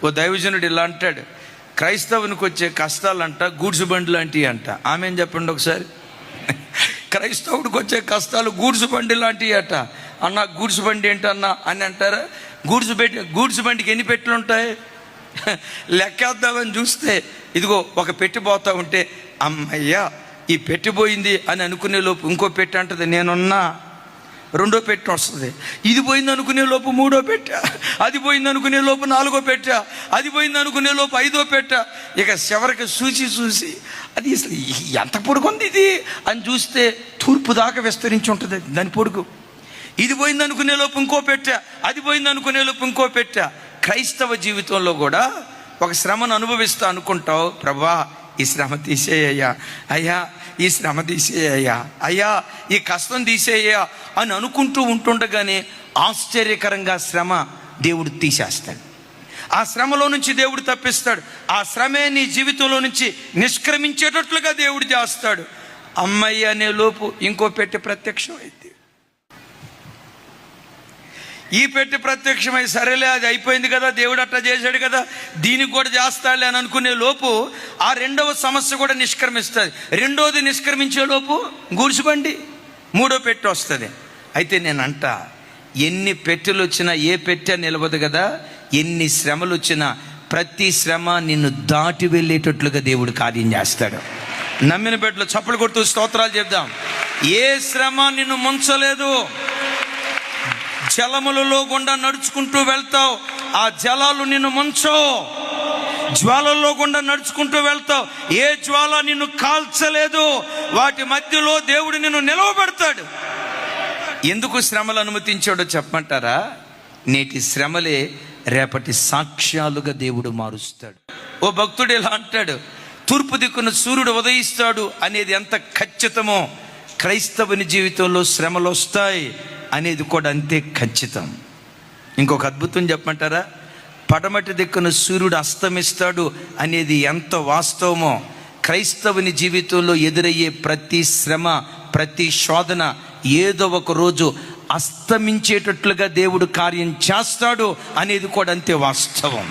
ఓ దైవజనుడు ఇలా అంటాడు, క్రైస్తవునికి వచ్చే కష్టాలంట గూడ్స్ బండి లాంటివి అంట. ఆమె ఏం చెప్పండి ఒకసారి. క్రైస్తవుడికి వచ్చే కష్టాలు గూడ్స్ బండి లాంటివి అట. అన్న గూడ్స్ బండి ఏంటన్నా అని అంటారా? గూడ్స్ బండికి ఎన్ని పెట్టెలు ఉంటాయి? లెక్కేద్దామని చూస్తే ఇదిగో ఒక పెట్టి పోతా ఉంటే అమ్మయ్యా ఈ పెట్టిపోయింది అని అనుకునే లోపు ఇంకో పెట్టి అంటది నేనున్నా, రెండో పెట్టి వస్తుంది. ఇది పోయింది అనుకునే లోపు మూడో పెట్ట, అది పోయింది అనుకునే లోపు నాలుగో పెట్ట, అది పోయింది అనుకునే లోపు ఐదో పెట్ట. ఇక చివరికి చూసి అది అసలు ఎంత పొడుగుంది ఇది అని చూస్తే తూర్పు దాకా విస్తరించి ఉంటుంది దాని పొడుగు. ఇది పోయింది అనుకునే లోపు ఇంకో పెట్ట, అది పోయింది అనుకునే లోపు ఇంకో పెట్ట. క్రైస్తవ జీవితంలో కూడా ఒక శ్రమను అనుభవిస్తా అనుకుంటావు, ప్రభా ఈ శ్రమ తీసేయ్యా, అయ్యా ఈ శ్రమ తీసేయ్యా, అయ్యా ఈ కష్టం తీసేయ్యా అని అనుకుంటూ ఉంటుండగానే ఆశ్చర్యకరంగా శ్రమ దేవుడు తీసేస్తాడు. ఆ శ్రమలో నుంచి దేవుడు తప్పిస్తాడు. ఆ శ్రమే నీ జీవితంలో నుంచి నిష్క్రమించేటట్లుగా దేవుడు చేస్తాడు. అమ్మయ్య అనే లోపు ఇంకో పెట్టి ప్రత్యక్షమైంది. ఈ పెట్టి ప్రత్యక్షమై సరేలే అది అయిపోయింది కదా, దేవుడు అట్లా చేశాడు కదా, దీనికి కూడా చేస్తాడులే అని అనుకునే లోపు ఆ రెండవ సమస్య కూడా నిష్క్రమిస్తుంది. రెండోది నిష్క్రమించే లోపు గూడ్చుబండి మూడో పెట్టి వస్తుంది. అయితే నేనంట ఎన్ని పెట్టెలు వచ్చినా ఏ పెట్టె నిలవదు కదా, ఎన్ని శ్రమలు వచ్చినా ప్రతి శ్రమ నిన్ను దాటి వెళ్ళేటట్లుగా దేవుడు కార్యం చేస్తాడు. నమ్మిన బిడ్డలు చప్పలు కొడుతూ స్తోత్రాలు చెప్దాం. ఏ శ్రమ నిన్ను ముంచలేదు. జలములలో గుండా నడుచుకుంటూ వెళ్తావు, ఆ జలాలు నిన్ను ముంచవు. జ్వాలల్లో గుండా నడుచుకుంటూ వెళ్తావు, ఏ జ్వాల నిన్ను కాల్చలేదు. వాటి మధ్యలో దేవుడు నిన్ను నిలవబెడతాడు. ఎందుకు శ్రమలు అనుమతించాడో చెప్పమంటారా? నేటి శ్రమలే రేపటి సాక్ష్యాలుగా దేవుడు మారుస్తాడు. ఓ భక్తుడు ఇలా అంటాడు, తూర్పు దిక్కున సూర్యుడు ఉదయిస్తాడు అనేది ఎంత ఖచ్చితమో క్రైస్తవుని జీవితంలో శ్రమలు వస్తాయి అనేది కూడా అంతే ఖచ్చితం. ఇంకొక అద్భుతం చెప్పమంటారా? పడమటి దిక్కున సూర్యుడు అస్తమిస్తాడు అనేది ఎంత వాస్తవమో క్రైస్తవుని జీవితంలో ఎదురయ్యే ప్రతి శ్రమ, ప్రతి శోధన ఏదో ఒక రోజు అస్తమించేటట్లుగా దేవుడు కార్యం చేస్తాడు అనేది కూడా అంతే వాస్తవం.